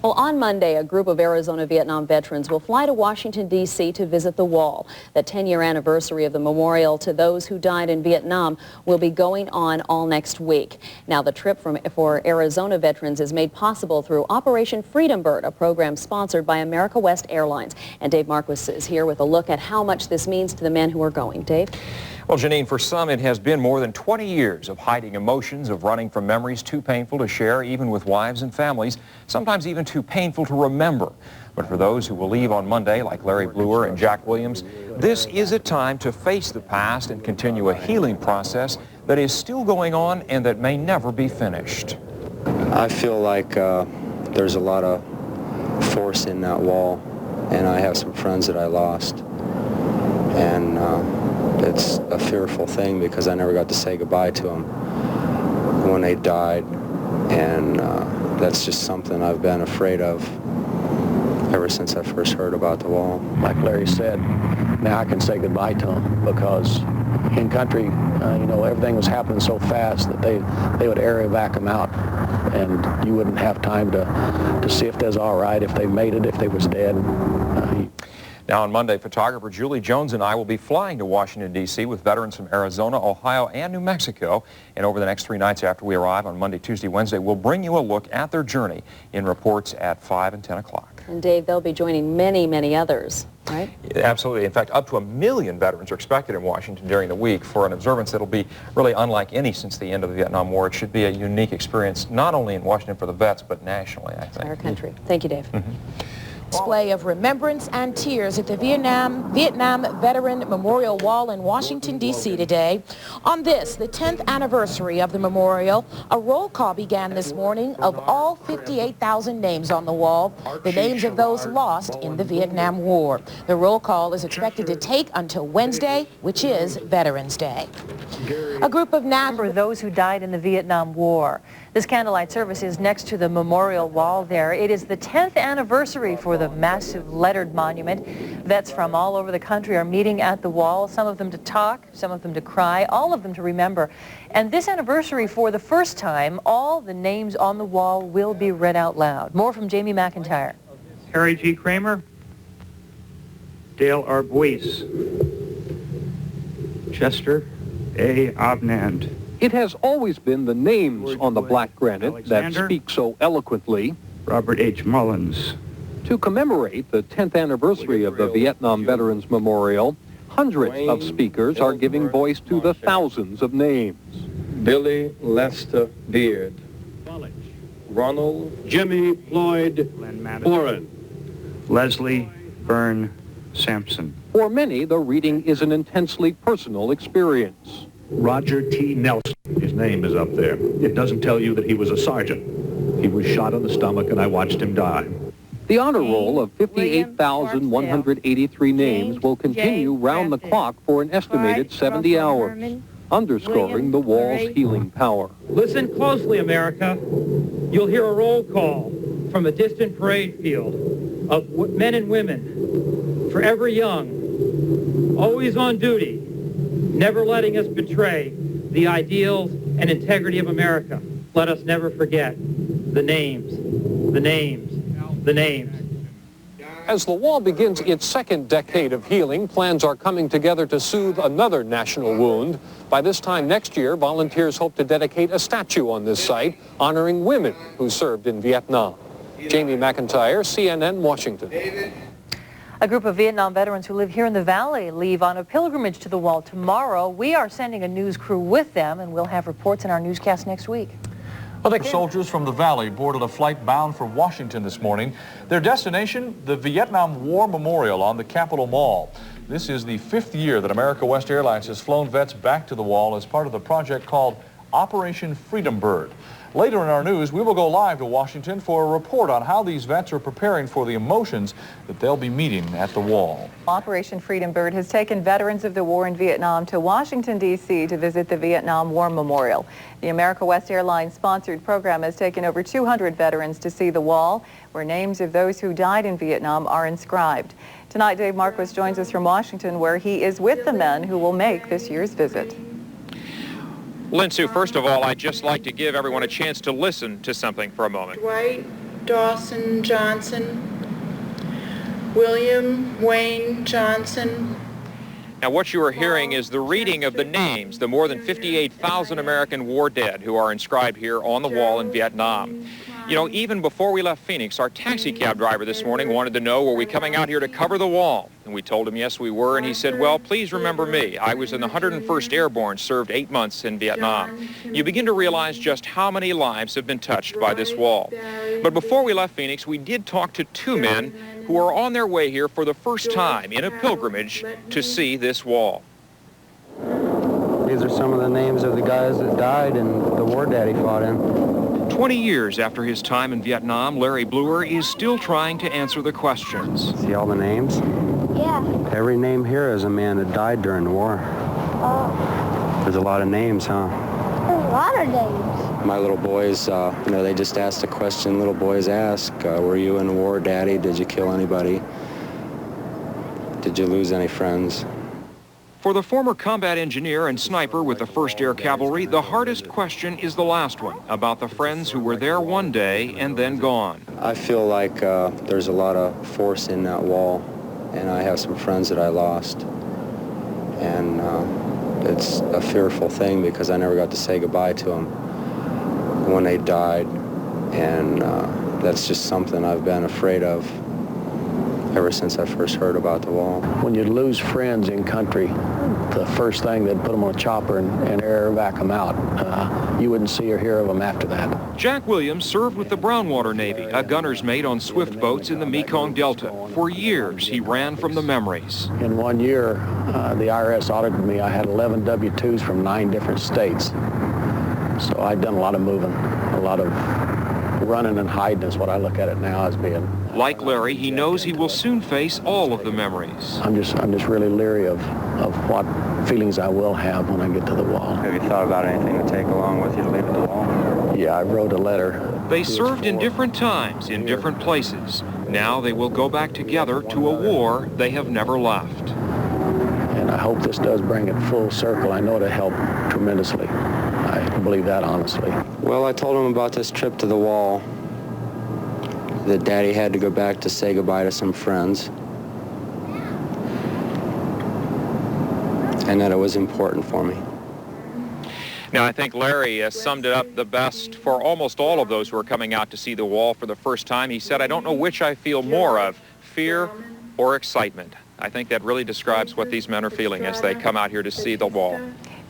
Well, on Monday, a group of Arizona Vietnam veterans will fly to Washington, D.C. to visit the wall. The 10-year anniversary of the memorial to those who died in Vietnam will be going on all next week. Now, the trip for Arizona veterans is made possible through Operation Freedom Bird, a program sponsored by America West Airlines. And Dave Marquis is here with a look at how much this means to the men who are going. Dave? Well, Janine, for some, it has been more than 20 years of hiding emotions, of running from memories too painful to share, even with wives and families, sometimes even too painful to remember. But for those who will leave on Monday, like Larry Bluer and Jack Williams, this is a time to face the past and continue a healing process that is still going on and that may never be finished. I feel like there's a lot of force in that wall, and I have some friends that I lost. And it's a fearful thing because I never got to say goodbye to them when they died, and that's just something I've been afraid of ever since I first heard about the wall. Like Larry said, now I can say goodbye to them because in country, you know, everything was happening so fast that they would air-evac them out, and you wouldn't have time to see if they was all right, if they made it, if they was dead. Now on Monday, photographer Julie Jones and I will be flying to Washington, D.C. with veterans from Arizona, Ohio, and New Mexico. And over the next 3 nights after we arrive on Monday, Tuesday, Wednesday, we'll bring you a look at their journey in reports at 5 and 10 o'clock. And Dave, they'll be joining many, many others, right? Absolutely. In fact, up to 1 million veterans are expected in Washington during the week for an observance that will be really unlike any since the end of the Vietnam War. It should be a unique experience, not only in Washington for the vets, but nationally, I think. Our country. Thank you, Dave. Display of remembrance and tears at the Vietnam Veteran Memorial Wall in Washington, D.C. today. On this, the 10th anniversary of the memorial, a roll call began this morning of all 58,000 names on the wall, the names of those lost in the Vietnam War. The roll call is expected to take until Wednesday, which is Veterans Day. A group of for those who died in the Vietnam War. This candlelight service is next to the memorial wall there. It is the 10th anniversary for the massive lettered monument. Vets from all over the country are meeting at the wall, some of them to talk, some of them to cry, all of them to remember. And this anniversary, for the first time, all the names on the wall will be read out loud. More from Jamie McIntyre. Harry G. Kramer, Dale Arbuis, Chester A. Obnand. It has always been the names on the black granite that speak so eloquently. Robert H. Mullins. To commemorate the 10th anniversary of the Vietnam Veterans Memorial, hundreds of speakers are giving voice to the thousands of names. Billy Lester Beard, Ronald Jimmy Floyd Warren, Leslie Byrne Sampson. For many, the reading is an intensely personal experience. Roger T. Nelson, his name is up there. It doesn't tell you that he was a sergeant. He was shot in the stomach and I watched him die. The honor roll of 58,183 names will continue round the clock for an estimated 70 hours, underscoring the wall's healing power. Listen closely, America. You'll hear a roll call from a distant parade field of men and women, forever young, always on duty, never letting us betray the ideals and integrity of America. Let us never forget the names, the names, the names. As the wall begins its second decade of healing, plans are coming together to soothe another national wound. By this time next year, volunteers hope to dedicate a statue on this site honoring women who served in Vietnam. Jamie McIntyre, CNN, Washington. A group of Vietnam veterans who live here in the Valley leave on a pilgrimage to the wall tomorrow. We are sending a news crew with them, and we'll have reports in our newscast next week. Well, the soldiers from the Valley boarded a flight bound for Washington this morning. Their destination, the Vietnam War Memorial on the Capitol Mall. This is the 5th year that America West Airlines has flown vets back to the wall as part of the project called Operation Freedom Bird. Later in our news, we will go live to Washington for a report on how these vets are preparing for the emotions that they'll be meeting at the wall. Operation Freedom Bird has taken veterans of the war in Vietnam to Washington, D.C. to visit the Vietnam War Memorial. The America West Airlines sponsored program has taken over 200 veterans to see the wall, where names of those who died in Vietnam are inscribed. Tonight, Dave Marquis joins us from Washington, where he is with the men who will make this year's visit. Lynn Sue, first of all, I'd just like to give everyone a chance to listen to something for a moment. Dwight Dawson Johnson, William Wayne Johnson. Now, what you are hearing is the reading of the names, the more than 58,000 American war dead who are inscribed here on the wall in Vietnam. You know, even before we left Phoenix, our taxi cab driver this morning wanted to know, were we coming out here to cover the wall? And we told him, yes, we were. And he said, well, please remember me. I was in the 101st Airborne, served 8 months in Vietnam. You begin to realize just how many lives have been touched by this wall. But before we left Phoenix, we did talk to 2 men who are on their way here for the first time in a pilgrimage to see this wall. These are some of the names of the guys that died and the war Daddy fought in. 20 years after his time in Vietnam, Larry Bluer is still trying to answer the questions. See all the names? Yeah. Every name here is a man that died during the war. Oh. There's a lot of names, huh? There's a lot of names. My little boys, you know, they just asked a question little boys ask. Were you in the war, Daddy? Did you kill anybody? Did you lose any friends? For the former combat engineer and sniper with the 1st Air Cavalry, the hardest question is the last one, about the friends who were there one day and then gone. I feel like there's a lot of force in that wall, and I have some friends that I lost. And it's a fearful thing because I never got to say goodbye to them when they died, and that's just something I've been afraid of ever since I first heard about the wall. When you lose friends in country, the first thing they'd put them on a chopper and air vac them out. You wouldn't see or hear of them after that. Jack Williams served with the Brownwater Navy, a gunner's mate on swift boats in the Mekong Delta. For years, he ran from the memories. In 1 year, the IRS audited me. I had 11 W-2s from 9 different states. So I'd done a lot of moving, a lot of running and hiding is what I look at it now as being. Like Larry, he knows he will soon face all of the memories. I'm just really leery of what feelings I will have when I get to the wall. Have you thought about anything to take along with you to leave at the wall? Yeah, I wrote a letter. They served in different times, in different places. Now they will go back together to a war they have never left. And I hope this does bring it full circle. I know it'll help tremendously. I believe that honestly. Well, I told him about this trip to the wall, that Daddy had to go back to say goodbye to some friends, and that it was important for me. Now, I think Larry summed it up the best for almost all of those who are coming out to see the wall for the first time. He said, I don't know which I feel more of, fear or excitement. I think that really describes what these men are feeling as they come out here to see the wall.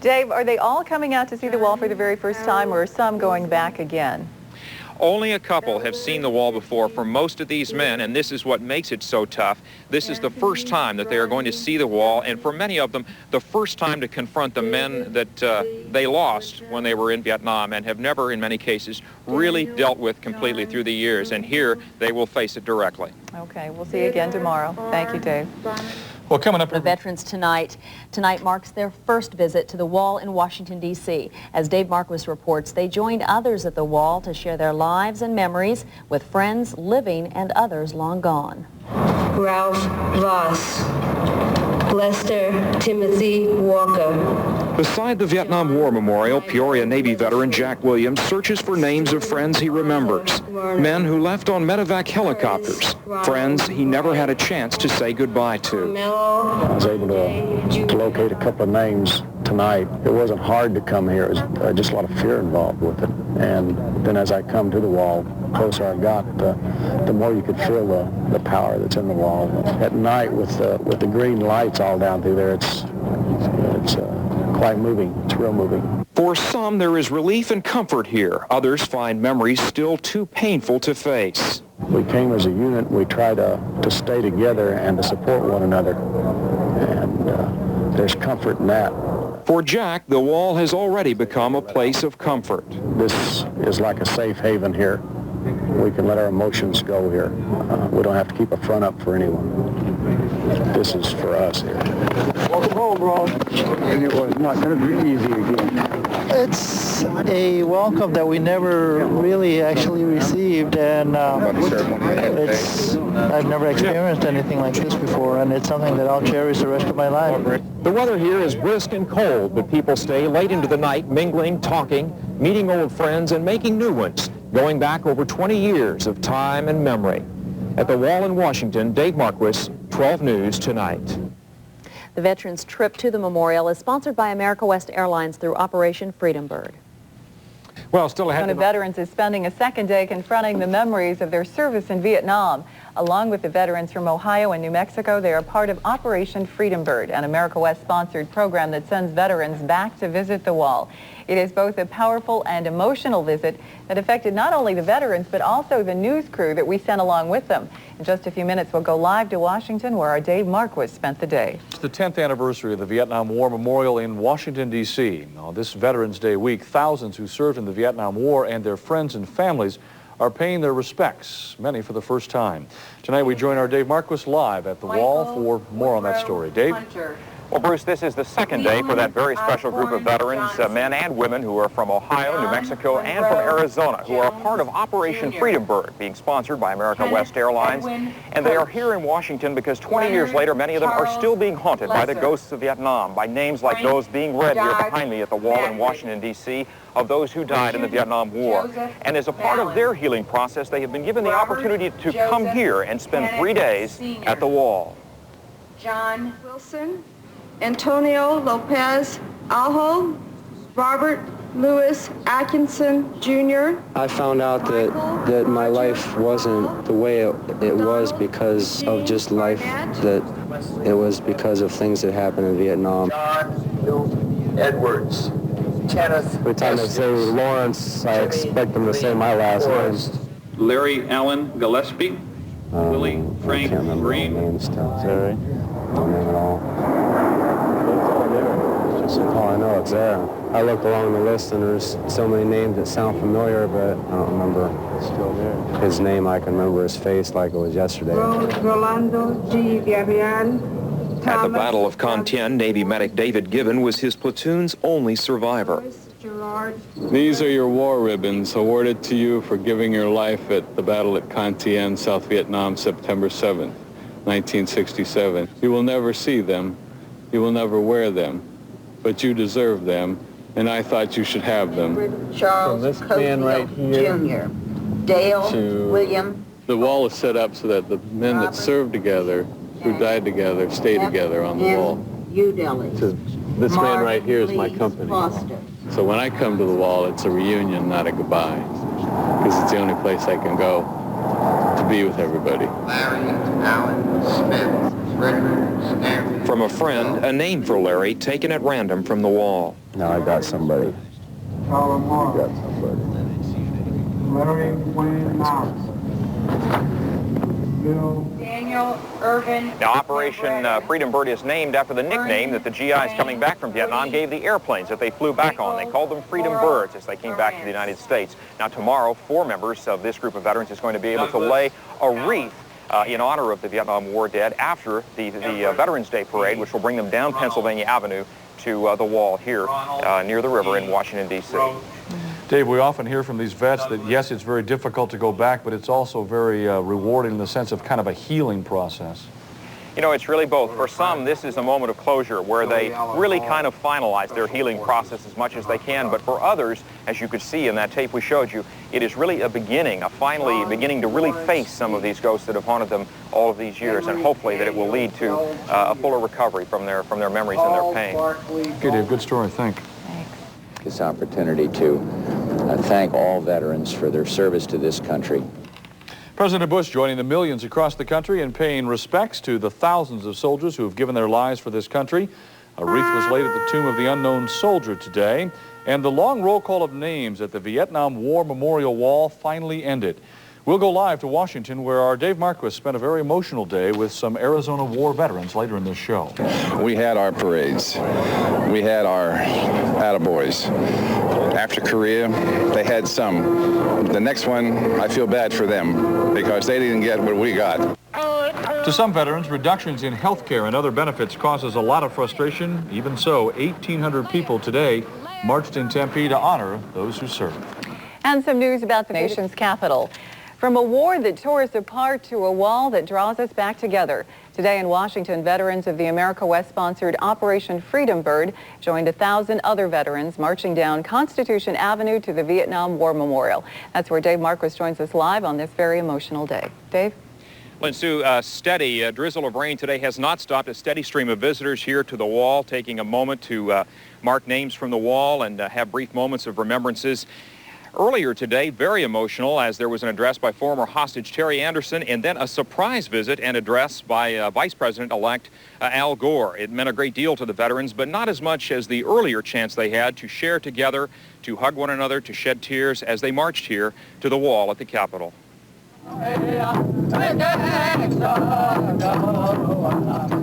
Dave, are they all coming out to see the wall for the very first time, or are some going back again? Only a couple have seen the wall before. For most of these men, and this is what makes it so tough, this is the first time that they are going to see the wall, and for many of them, the first time to confront the men that they lost when they were in Vietnam and have never, in many cases, really dealt with completely through the years. And here, they will face it directly. Okay, we'll see you again tomorrow. Thank you, Dave. Well, coming up... The veterans tonight marks their first visit to the wall in Washington, D.C. As Dave Marquis reports, they joined others at the wall to share their lives and memories with friends living and others long gone. Ralph Voss, Lester Timothy Walker. Beside the Vietnam War Memorial, Peoria Navy veteran Jack Williams searches for names of friends he remembers. Men who left on medevac helicopters. Friends he never had a chance to say goodbye to. I was able to locate a couple of names tonight. It wasn't hard to come here. It was just a lot of fear involved with it. And then as I come to the wall, the closer I got, the more you could feel the power that's in the wall. At night with the green lights all down through there, it's quite moving. It's real moving. For some, there is relief and comfort here. Others find memories still too painful to face. We came as a unit. We try to stay together and to support one another. And there's comfort in that. For Jack, the wall has already become a place of comfort. This is like a safe haven here. We can let our emotions go here. We don't have to keep a front up for anyone. This is for us here. Welcome home, bro. And it was not going to be easy again. It's a welcome that we never really actually received, and I've never experienced anything like this before, and it's something that I'll cherish the rest of my life. The weather here is brisk and cold, but people stay late into the night, mingling, talking, meeting old friends, and making new ones. going back over 20 years of time and memory. At the wall in Washington, Dave Marquis, 12 News Tonight. The veterans' trip to the memorial is sponsored by America West Airlines through Operation Freedom Bird. Well, still ahead. One of veterans is spending a second day confronting the memories of their service in Vietnam. Along with the veterans from Ohio and New Mexico, they are part of Operation Freedom Bird, an America West-sponsored program that sends veterans back to visit the wall. It is both a powerful and emotional visit that affected not only the veterans, but also the news crew that we sent along with them. In just a few minutes, we'll go live to Washington, where our Dave Marquis spent the day. It's the 10th anniversary of the Vietnam War Memorial in Washington, D.C. On this Veterans Day week, thousands who served in the Vietnam War and their friends and families are paying their respects, many for the first time. Tonight, we join our Dave Marquis live at the wall for more on that story. Dave? Well, Bruce, this is the second day for that very special group of veterans, men and women who are from Ohio, New Mexico, and from Arizona, who are a part of Operation Freedom Bird, being sponsored by America West Airlines. And they are here in Washington because 20 years later, many of them are still being haunted by the ghosts of Vietnam, by names like those being read here behind me at the wall in Washington, D.C., of those who died in the Vietnam War. And as a part of their healing process, they have been given the opportunity to come here and spend 3 days at the wall. John Wilson, Antonio Lopez Ajo, Robert Louis Atkinson, Jr. I found out that my life wasn't the way it was because of just life, that it was because of things that happened in Vietnam. John Edwards, Kenneth. Every time they say Lawrence, I expect them to say my last name. Larry Allen Gillespie, Willie Frank Green. Is that right? No name at all. Oh, I know it's there. I looked along the list and there's so many names that sound familiar, but I don't remember. It's still there. His name, I can remember his face like it was yesterday. Rolando G. Gabriel. At the Battle of Con Thien, Navy medic David Gibbon was his platoon's only survivor. These are your war ribbons awarded to you for giving your life at the Battle at Con Thien, South Vietnam, September 7th, 1967. You will never see them. You will never wear them. But you deserve them, and I thought you should have them. Charles From this man right here Jr. Dale William. The wall is set up so that the men that served together, who died together, stay together on the wall. This man right here is my company. So when I come to the wall, it's a reunion, not a goodbye, because it's the only place I can go to be with everybody. Larry Allen Smith. From a friend, a name for Larry taken at random from the wall. Now I got somebody. Larry Wayne Knox. Daniel Irvin. Now, Operation Freedom Bird is named after the nickname that the GIs coming back from Vietnam gave the airplanes that they flew back on. They called them Freedom Birds as they came back to the United States. Now, tomorrow, 4 members of this group of veterans is going to be able to lay a wreath in honor of the Vietnam War dead after the Veterans Day Parade, which will bring them down Pennsylvania Avenue to the wall here near the river in Washington, D.C. Dave, we often hear from these vets that, yes, it's very difficult to go back, but it's also very rewarding in the sense of kind of a healing process. You know, it's really both. For some, this is a moment of closure where they really kind of finalize their healing process as much as they can. But for others, as you could see in that tape we showed you, it is really a beginning, finally beginning to really face some of these ghosts that have haunted them all of these years, and hopefully that it will lead to a fuller recovery from their memories and their pain. Okay, Dave, good story. Thanks. This opportunity to thank all veterans for their service to this country. President Bush joining the millions across the country and paying respects to the thousands of soldiers who have given their lives for this country. A wreath was laid at the tomb of the unknown soldier today, and the long roll call of names at the Vietnam War Memorial Wall finally ended. We'll go live to Washington, where our Dave Marquis spent a very emotional day with some Arizona war veterans later in this show. We had our parades. We had our attaboys. After Korea, they had some. The next one, I feel bad for them because they didn't get what we got. To some veterans, reductions in health care and other benefits causes a lot of frustration. Even so, 1,800 people today marched in Tempe to honor those who served. And some news about the nation's capital. From a war that tore us apart to a wall that draws us back together. Today in Washington, veterans of the America West-sponsored Operation Freedom Bird joined 1,000 other veterans marching down Constitution Avenue to the Vietnam War Memorial. That's where Dave Marquis joins us live on this very emotional day. Dave? Lynn Sue, steady drizzle of rain today has not stopped a steady stream of visitors here to the wall, taking a moment to mark names from the wall and have brief moments of remembrances. Earlier today, very emotional, as there was an address by former hostage Terry Anderson and then a surprise visit and address by Vice President-elect Al Gore. It meant a great deal to the veterans, but not as much as the earlier chance they had to share together, to hug one another, to shed tears as they marched here to the wall at the Capitol.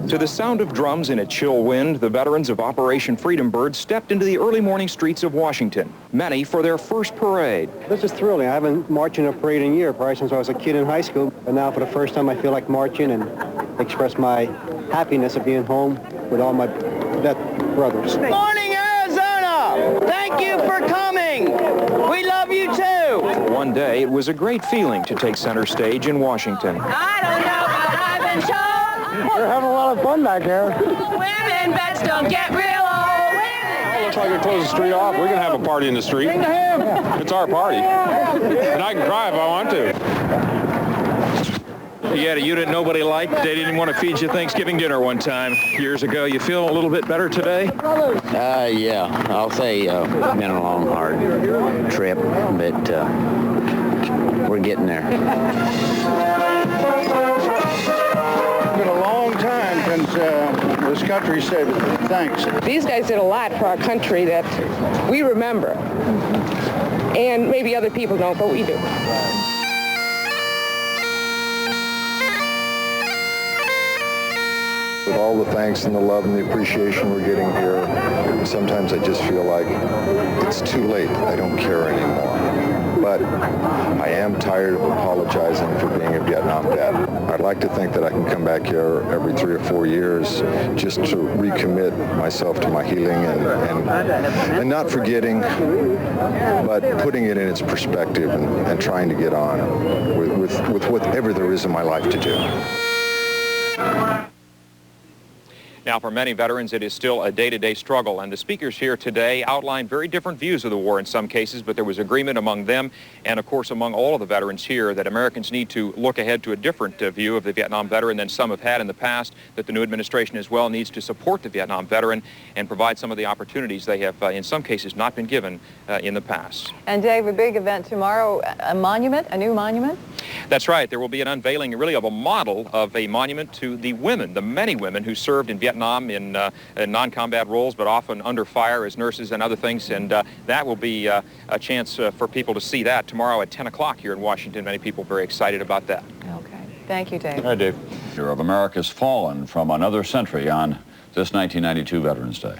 To the sound of drums in a chill wind, the veterans of Operation Freedom Bird stepped into the early morning streets of Washington, many for their first parade. This is thrilling. I haven't marched in a parade in a year, probably since I was a kid in high school. But now for the first time I feel like marching and express my happiness of being home with all my vet brothers. Morning, Arizona! Thank you for coming! We love you too! One day, it was a great feeling to take center stage in Washington. I don't know, but I've been told. We're having a lot of fun back here. Women vets don't get real old. It looks like they closed the street off. We're going to have a party in the street. It's our party. And I can cry if I want to. You had a unit nobody liked. They didn't want to feed you Thanksgiving dinner one time years ago. You feel a little bit better today? Yeah. I'll say it's been a long, hard trip, but we're getting there. It's been a long time since this country said thanks. These guys did a lot for our country that we remember. And maybe other people don't, but we do. With all the thanks and the love and the appreciation we're getting here, sometimes I just feel like it's too late. I don't care anymore. But I am tired of apologizing for being a Vietnam vet. I'd like to think that I can come back here every 3 or 4 years just to recommit myself to my healing and not forgetting, but putting it in its perspective and trying to get on with whatever there is in my life to do. Now, for many veterans, it is still a day-to-day struggle, and the speakers here today outlined very different views of the war in some cases, but there was agreement among them and, of course, among all of the veterans here that Americans need to look ahead to a different view of the Vietnam veteran than some have had in the past, that the new administration as well needs to support the Vietnam veteran and provide some of the opportunities they have, in some cases, not been given in the past. And Dave, a big event tomorrow, a monument, a new monument? That's right. There will be an unveiling, really, of a model of a monument to the women, the many women who served in Vietnam in non-combat roles, but often under fire as nurses and other things, and that will be a chance for people to see that tomorrow at 10 o'clock here in Washington. Many people very excited about that. Okay. Thank you, Dave. Hi, Dave. Of America's fallen from another century on this 1992 Veterans Day.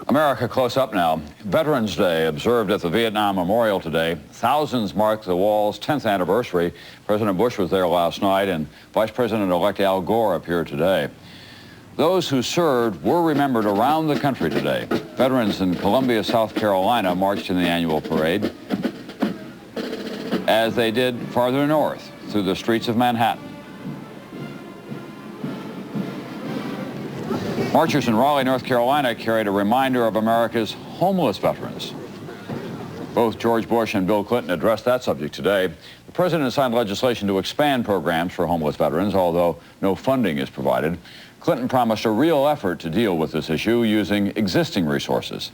America close up now. Veterans Day observed at the Vietnam Memorial today. Thousands marked the wall's 10th anniversary. President Bush was there last night, and Vice President-elect Al Gore appeared today. Those who served were remembered around the country today. Veterans in Columbia, South Carolina marched in the annual parade, as they did farther north through the streets of Manhattan. Marchers in Raleigh, North Carolina carried a reminder of America's homeless veterans. Both George Bush and Bill Clinton addressed that subject today. The president signed legislation to expand programs for homeless veterans, although no funding is provided. Clinton promised a real effort to deal with this issue using existing resources.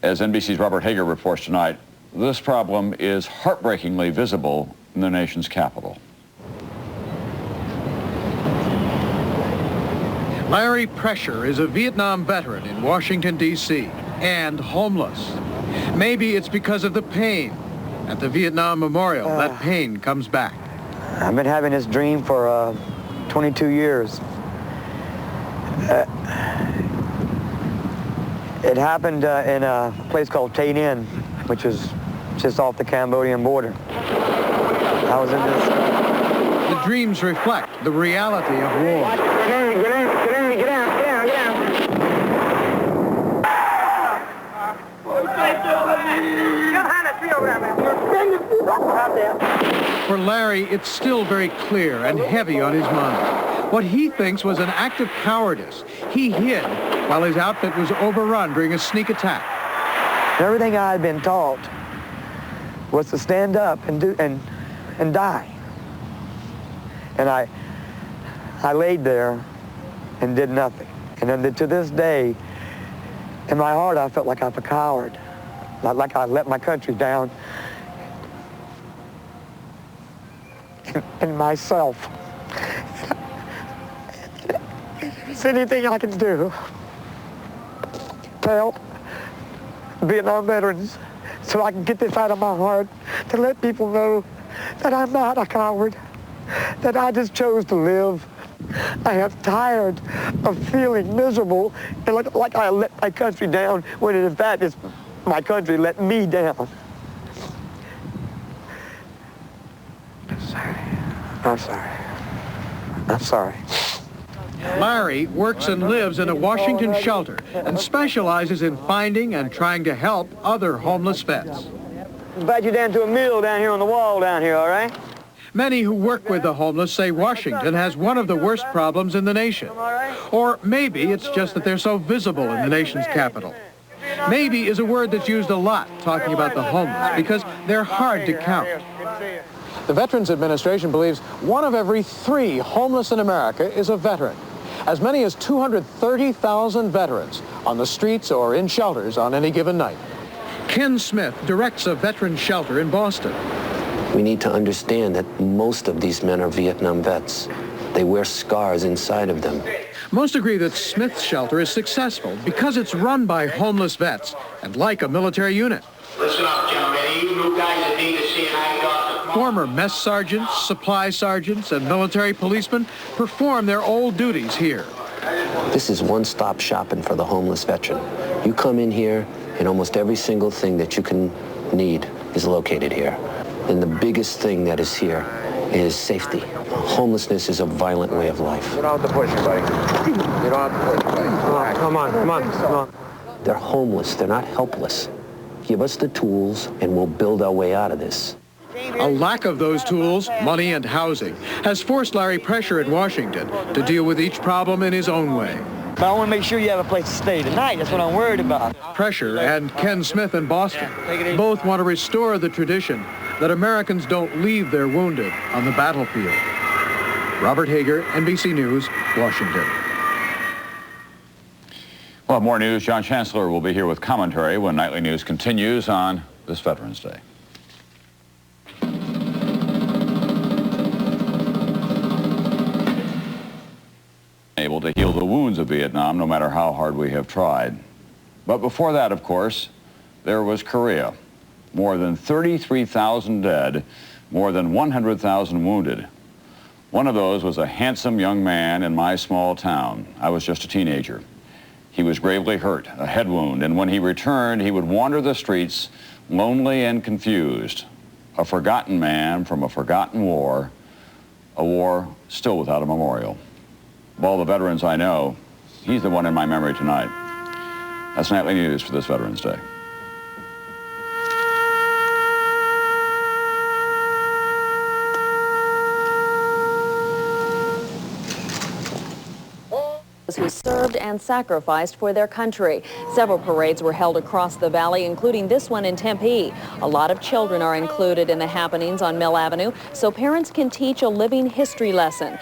As NBC's Robert Hager reports tonight, this problem is heartbreakingly visible in the nation's capital. Larry Prescher is a Vietnam veteran in Washington, D.C., and homeless. Maybe it's because of the pain. At the Vietnam Memorial, that pain comes back. I've been having this dream for 22 years. It happened in a place called Tay Ninh, which is just off the Cambodian border. I was in this. The dreams reflect the reality of war. For Larry, it's still very clear and heavy on his mind. What he thinks was an act of cowardice. He hid while his outfit was overrun during a sneak attack. Everything I had been taught was to stand up and die. And I laid there and did nothing. And then to this day, in my heart, I felt like I'm a coward, like I let my country down, and myself. If there's anything I can do to help Vietnam veterans so I can get this out of my heart, to let people know that I'm not a coward, that I just chose to live. I am tired of feeling miserable and like I let my country down, when in fact it's my country let me down. I'm sorry. I'm sorry. Larry works and lives in a Washington shelter and specializes in finding and trying to help other homeless vets. Invite you down to a meal down here on the wall down here, all right? Many who work with the homeless say Washington has one of the worst problems in the nation. Or maybe it's just that they're so visible in the nation's capital. Maybe is a word that's used a lot talking about the homeless because they're hard to count. The Veterans Administration believes 1 of every 3 homeless in America is a veteran. As many as 230,000 veterans on the streets or in shelters on any given night. Ken Smith directs a veteran shelter in Boston. We need to understand that most of these men are Vietnam vets. They wear scars inside of them. Most agree that Smith's shelter is successful because it's run by homeless vets and like a military unit. Listen up, gentlemen. You new guys that need to see an eye. Former mess sergeants, supply sergeants, and military policemen perform their old duties here. This is one-stop shopping for the homeless veteran. You come in here, and almost every single thing that you can need is located here. And the biggest thing that is here is safety. Homelessness is a violent way of life. You don't have to push it, buddy. You don't have to push it, buddy. Come on. They're homeless. They're not helpless. Give us the tools, and we'll build our way out of this. A lack of those tools, money and housing, has forced Larry pressure at Washington to deal with each problem in his own way. But I want to make sure you have a place to stay tonight. That's what I'm worried about. Pressure and Ken Smith in Boston both want to restore the tradition that Americans don't leave their wounded on the battlefield. Robert Hager, NBC News, Washington. We'll have more news. John Chancellor will be here with commentary when Nightly News continues on this Veterans Day. Able to heal the wounds of Vietnam, no matter how hard we have tried. But before that, of course, there was Korea. More than 33,000 dead, more than 100,000 wounded. One of those was a handsome young man in my small town. I was just a teenager. He was gravely hurt, a head wound, and when he returned, he would wander the streets, lonely and confused. A forgotten man from a forgotten war, a war still without a memorial. Of all the veterans I know, he's the one in my memory tonight. That's Nightly News for this Veterans Day. Who served and sacrificed for their country. Several parades were held across the valley, including this one in Tempe. A lot of children are included in the happenings on Mill Avenue, so parents can teach a living history lesson.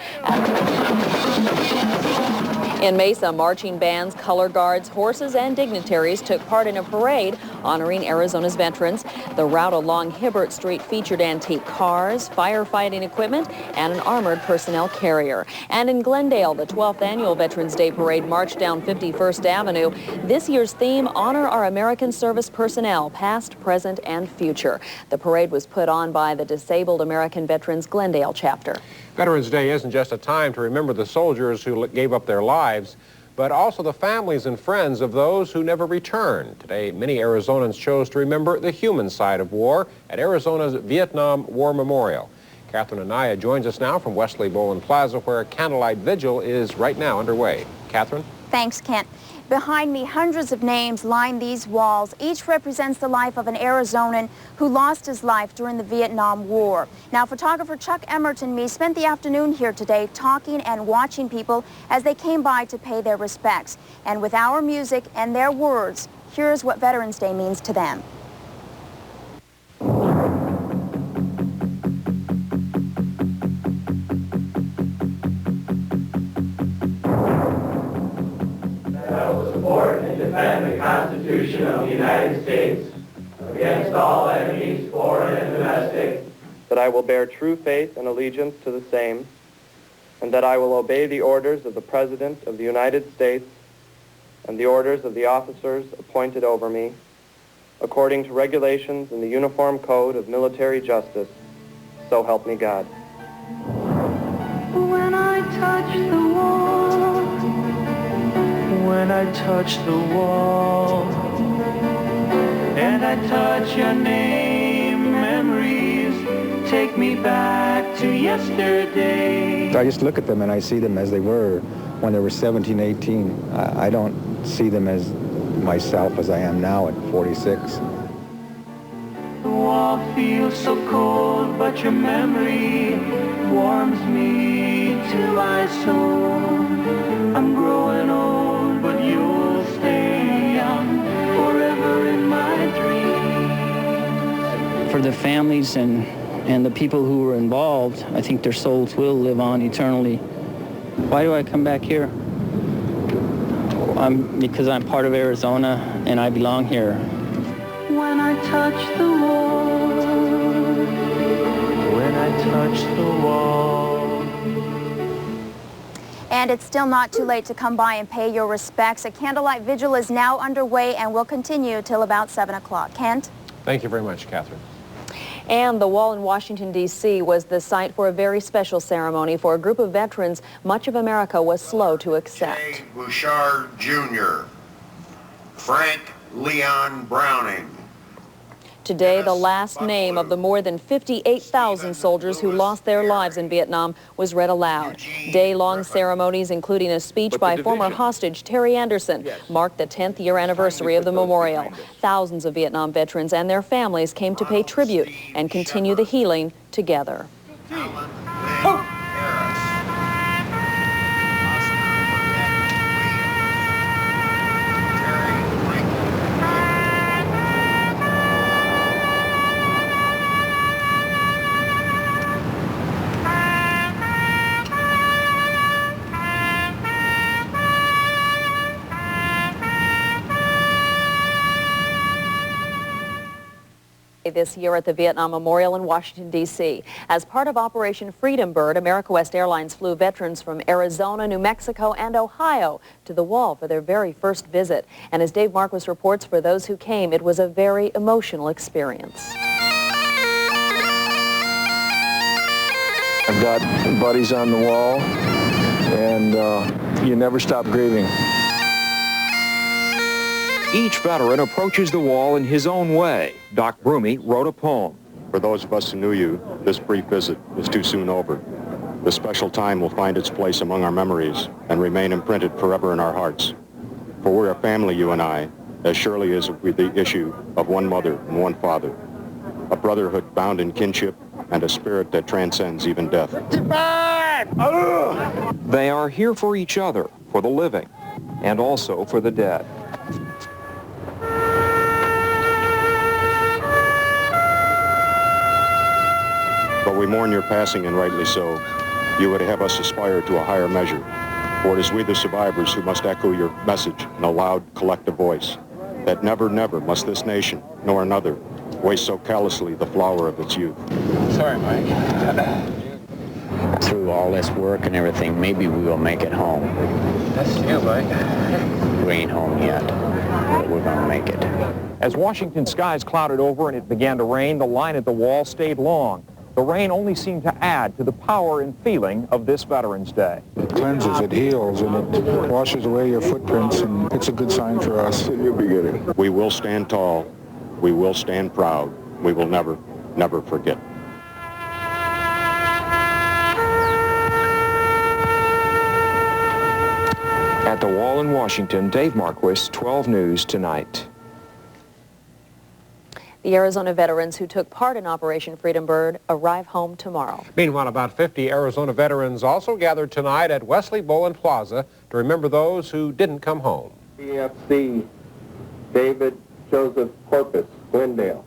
In Mesa, marching bands, color guards, horses, and dignitaries took part in a parade honoring Arizona's veterans. The route along Hibbert Street featured antique cars, firefighting equipment, and an armored personnel carrier. And in Glendale, the 12th annual Veterans Day Parade marched down 51st Avenue. This year's theme, Honor Our American Service Personnel, past, present, and future. The parade was put on by the Disabled American Veterans Glendale chapter. Veterans Day isn't just a time to remember the soldiers who gave up their lives, but also the families and friends of those who never returned. Today, many Arizonans chose to remember the human side of war at Arizona's Vietnam War Memorial. Catherine Anaya joins us now from Wesley Bowen Plaza, where a candlelight vigil is right now underway. Catherine? Thanks, Kent. Behind me, hundreds of names line these walls. Each represents the life of an Arizonan who lost his life during the Vietnam War. Now, photographer Chuck Emmert and me spent the afternoon here today talking and watching people as they came by to pay their respects. And with our music and their words, here's what Veterans Day means to them. Support and defend the Constitution of the United States against all enemies, foreign and domestic. That I will bear true faith and allegiance to the same, and that I will obey the orders of the President of the United States and the orders of the officers appointed over me, according to regulations in the Uniform Code of Military Justice. So help me God. When I touch the wall, when I touch the wall, and I touch your name, memories take me back to yesterday. I just look at them and I see them as they were when they were 17, 18. I don't see them as myself as I am now at 46. The wall feels so cold, but your memory warms me to my soul. I'm growing old, but you'll stay young forever in my dreams. For the families and the people who were involved, I think their souls will live on eternally. Why do I come back here? Because I'm part of Arizona and I belong here. When I touch the wall, when I touch the wall. And it's still not too late to come by and pay your respects. A candlelight vigil is now underway and will continue till about 7 o'clock. Kent? Thank you very much, Catherine. And the wall in Washington, D.C. was the site for a very special ceremony for a group of veterans much of America was slow to accept. J. Bouchard Jr., Frank Leon Browning. Today, the last name of the more than 58,000 soldiers who lost their lives in Vietnam was read aloud. Day-long ceremonies, including a speech by former hostage Terry Anderson, marked the 10th year anniversary of the memorial. Thousands of Vietnam veterans and their families came to pay tribute and continue the healing together. This year at the Vietnam Memorial in Washington, D.C. As part of Operation Freedom Bird, America West Airlines flew veterans from Arizona, New Mexico, and Ohio to the wall for their very first visit. And as Dave Marquis reports, for those who came, it was a very emotional experience. I've got buddies on the wall, and you never stop grieving. Each veteran approaches the wall in his own way. Doc Broomy wrote a poem. For those of us who knew you, this brief visit is too soon over. This special time will find its place among our memories and remain imprinted forever in our hearts. For we're a family, you and I, as surely as with the issue of one mother and one father. A brotherhood bound in kinship and a spirit that transcends even death. They are here for each other, for the living, and also for the dead. But we mourn your passing, and rightly so. You would have us aspire to a higher measure. For it is we, the survivors, who must echo your message in a loud, collective voice, that never, never must this nation, nor another, waste so callously the flower of its youth. Sorry, Mike. Through all this work and everything, maybe we will make it home. That's you, Mike. We ain't home yet, but we're going to make it. As Washington skies clouded over and it began to rain, the line at the wall stayed long. The rain only seemed to add to the power and feeling of this Veterans Day. It cleanses, it heals, and it washes away your footprints, and it's a good sign for us in your beginning. We will stand tall. We will stand proud. We will never, never forget. At At the wall in Washington, Dave Marquis, 12 News Tonight. The Arizona veterans who took part in Operation Freedom Bird arrive home tomorrow. Meanwhile, about 50 Arizona veterans also gathered tonight at Wesley Bowen Plaza to remember those who didn't come home. PFC David Joseph Corpus, Glendale.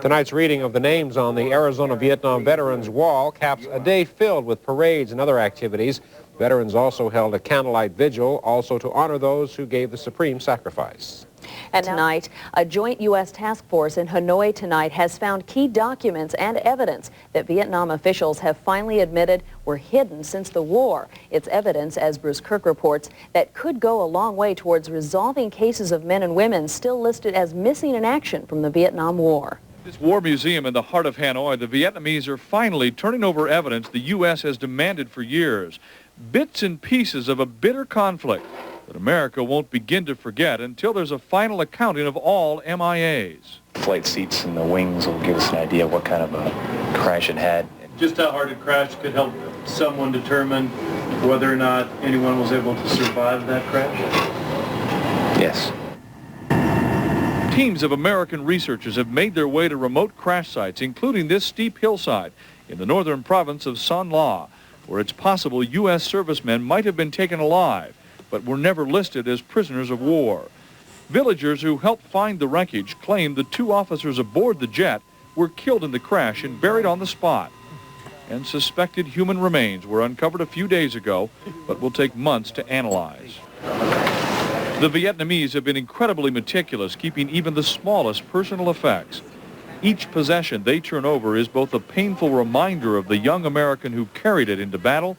Tonight's reading of the names on the Arizona Vietnam Veterans Wall caps a day filled with parades and other activities. Veterans also held a candlelight vigil, also to honor those who gave the supreme sacrifice. And tonight, a joint U.S. task force in Hanoi tonight has found key documents and evidence that Vietnam officials have finally admitted were hidden since the war. It's evidence, as Bruce Kirk reports, that could go a long way towards resolving cases of men and women still listed as missing in action from the Vietnam War. This war museum in the heart of Hanoi, the Vietnamese are finally turning over evidence the U.S. has demanded for years. Bits and pieces of a bitter conflict that America won't begin to forget until there's a final accounting of all MIAs. Flight seats and the wings will give us an idea of what kind of a crash it had. Just how hard it crashed could help someone determine whether or not anyone was able to survive that crash? Yes. Teams of American researchers have made their way to remote crash sites, including this steep hillside in the northern province of Son La, where it's possible U.S. servicemen might have been taken alive, but were never listed as prisoners of war. Villagers who helped find the wreckage claim the two officers aboard the jet were killed in the crash and buried on the spot. And suspected human remains were uncovered a few days ago, but will take months to analyze. The Vietnamese have been incredibly meticulous, keeping even the smallest personal effects. Each possession they turn over is both a painful reminder of the young American who carried it into battle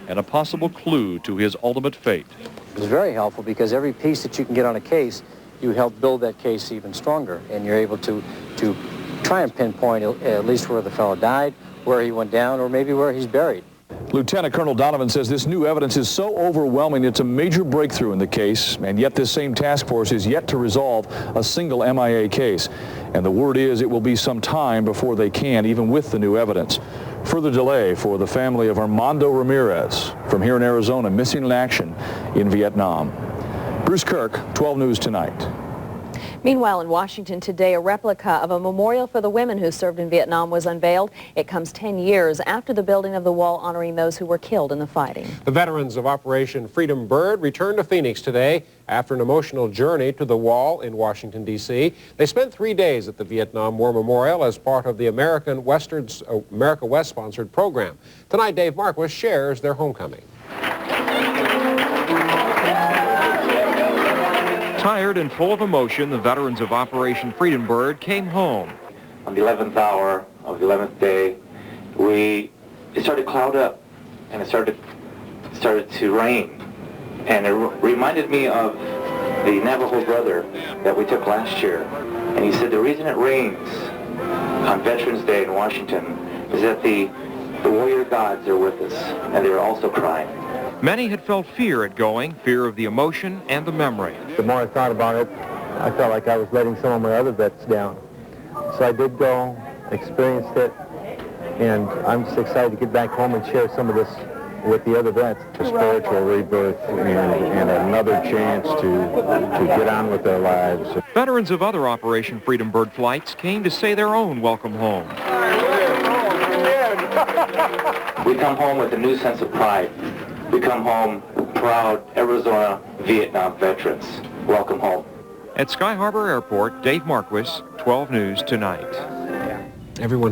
and a possible clue to his ultimate fate. It's very helpful because every piece that you can get on a case, you help build that case even stronger, and you're able to try and pinpoint at least where the fellow died, where he went down, or maybe where he's buried. Lieutenant Colonel Donovan says this new evidence is so overwhelming it's a major breakthrough in the case, and yet this same task force is yet to resolve a single MIA case. And the word is it will be some time before they can, even with the new evidence. Further delay for the family of Armando Ramirez from here in Arizona, missing in action in Vietnam. Bruce Kirk, 12 News Tonight. Meanwhile, in Washington today, a replica of a memorial for the women who served in Vietnam was unveiled. It comes 10 years after the building of the wall honoring those who were killed in the fighting. The veterans of Operation Freedom Bird returned to Phoenix today after an emotional journey to the wall in Washington, D.C. They spent 3 days at the Vietnam War Memorial as part of the America West-sponsored program. Tonight, Dave Marquis shares their homecoming. Tired and full of emotion, the veterans of Operation Freedom Bird came home. On the 11th hour of the 11th day, it started to cloud up, and it started to rain. And it reminded me of the Navajo brother that we took last year. And he said the reason it rains on Veterans Day in Washington is that the warrior gods are with us, and they're also crying. Many had felt fear at going, fear of the emotion and the memory. The more I thought about it, I felt like I was letting some of my other vets down. So I did go, experienced it, and I'm just excited to get back home and share some of this with the other vets. A spiritual rebirth and another chance to get on with their lives. Veterans of other Operation Freedom Bird flights came to say their own welcome home. We come home with a new sense of pride. We come home proud Arizona Vietnam veterans. Welcome home. At Sky Harbor Airport, Dave Marquis, 12 News Tonight. Everyone